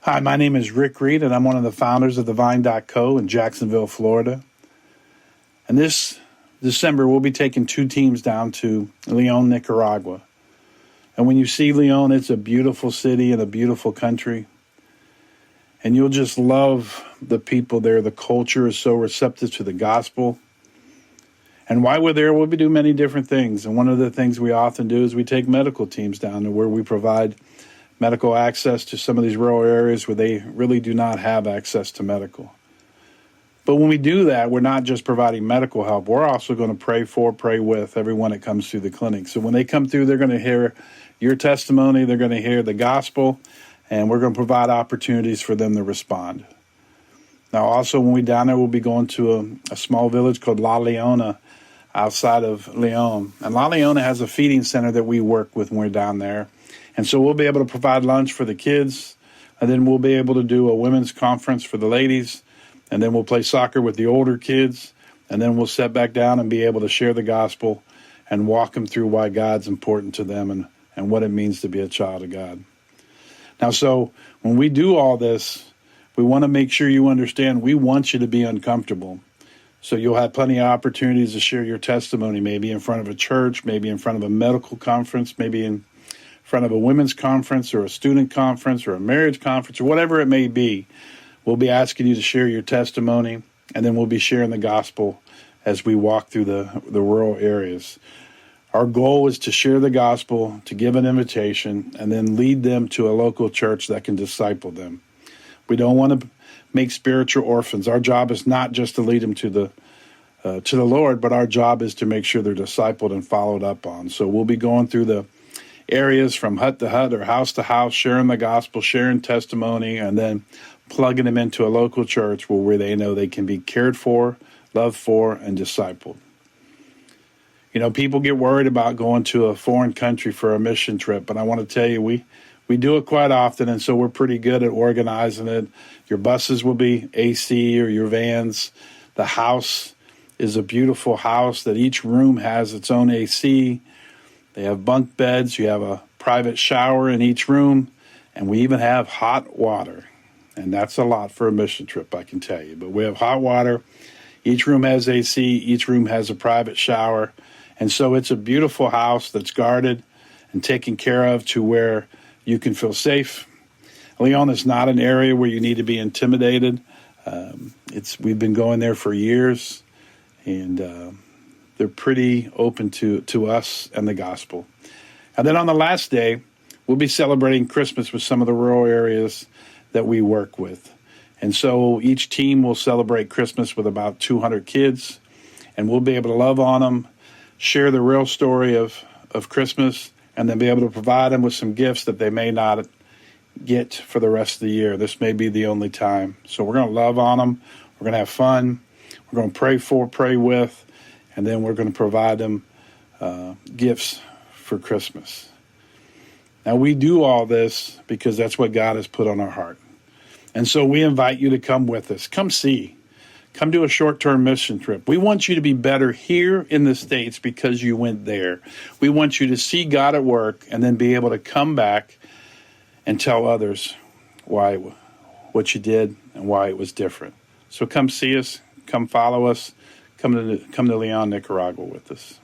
Hi, my name is Rick Reed, and I'm one of the founders of the Vine.co in Jacksonville, Florida. And this December, we'll be taking two teams down to Leon, Nicaragua. And when you see Leon, it's a beautiful city and a beautiful country. And you'll just love the people there. The culture is so receptive to the gospel. And while we're there, we'll be doing many different things. And one of the things we often do is we take medical teams down to where we provide medical access to some of these rural areas where they really do not have access to medical. But when we do that, we're not just providing medical help. We're also going to pray with everyone that comes through the clinic. So when they come through, they're going to hear your testimony, they're going to hear the gospel, and we're going to provide opportunities for them to respond. Now, also, when we're down there, we'll be going to a small village called La Leona outside of Leon. And La Leona has a feeding center that we work with when we're down there. And so we'll be able to provide lunch for the kids, and then we'll be able to do a women's conference for the ladies, and then we'll play soccer with the older kids, and then we'll sit back down and be able to share the gospel and walk them through why God's important to them and what it means to be a child of God. Now, so when we do all this, we want to make sure you understand we want you to be uncomfortable. So you'll have plenty of opportunities to share your testimony, maybe in front of a church, maybe in front of a medical conference, maybe in front of a women's conference or a student conference or a marriage conference or whatever it may be. We'll be asking you to share your testimony, and then we'll be sharing the gospel as we walk through the rural areas. Our goal is to share the gospel, to give an invitation, and then lead them to a local church that can disciple them. We don't want to make spiritual orphans. Our job is not just to lead them to the Lord, but our job is to make sure they're discipled and followed up on. So we'll be going through the areas from hut to hut or house to house, sharing the gospel, sharing testimony, and then plugging them into a local church where they know they can be cared for, loved for, and discipled. You know, people get worried about going to a foreign country for a mission trip, but I want to tell you, we do it quite often, and so we're pretty good at organizing it. Your buses will be AC or your vans. The house is a beautiful house that each room has its own AC. They have bunk beds. You have a private shower in each room, and we even have hot water. And that's a lot for a mission trip, I can tell you. But we have hot water. Each room has AC. Each room has a private shower. And so it's a beautiful house that's guarded and taken care of to where you can feel safe. Leon is not an area where you need to be intimidated. We've been going there for years, and they're pretty open to us and the gospel. And then on the last day, we'll be celebrating Christmas with some of the rural areas that we work with. And so each team will celebrate Christmas with about 200 kids, and we'll be able to love on them, share the real story of Christmas, and then be able to provide them with some gifts that they may not get for the rest of the year. This may be the only time. So we're going to love on them. We're going to have fun. We're going to pray with, and then we're going to provide them gifts for Christmas. Now, we do all this because that's what God has put on our heart. And so we invite you to come with us. Come see. Come do a short-term mission trip. We want you to be better here in the States because you went there. We want you to see God at work and then be able to come back and tell others what you did and why it was different. So come see us. Come follow us. Come to Leon, Nicaragua with us.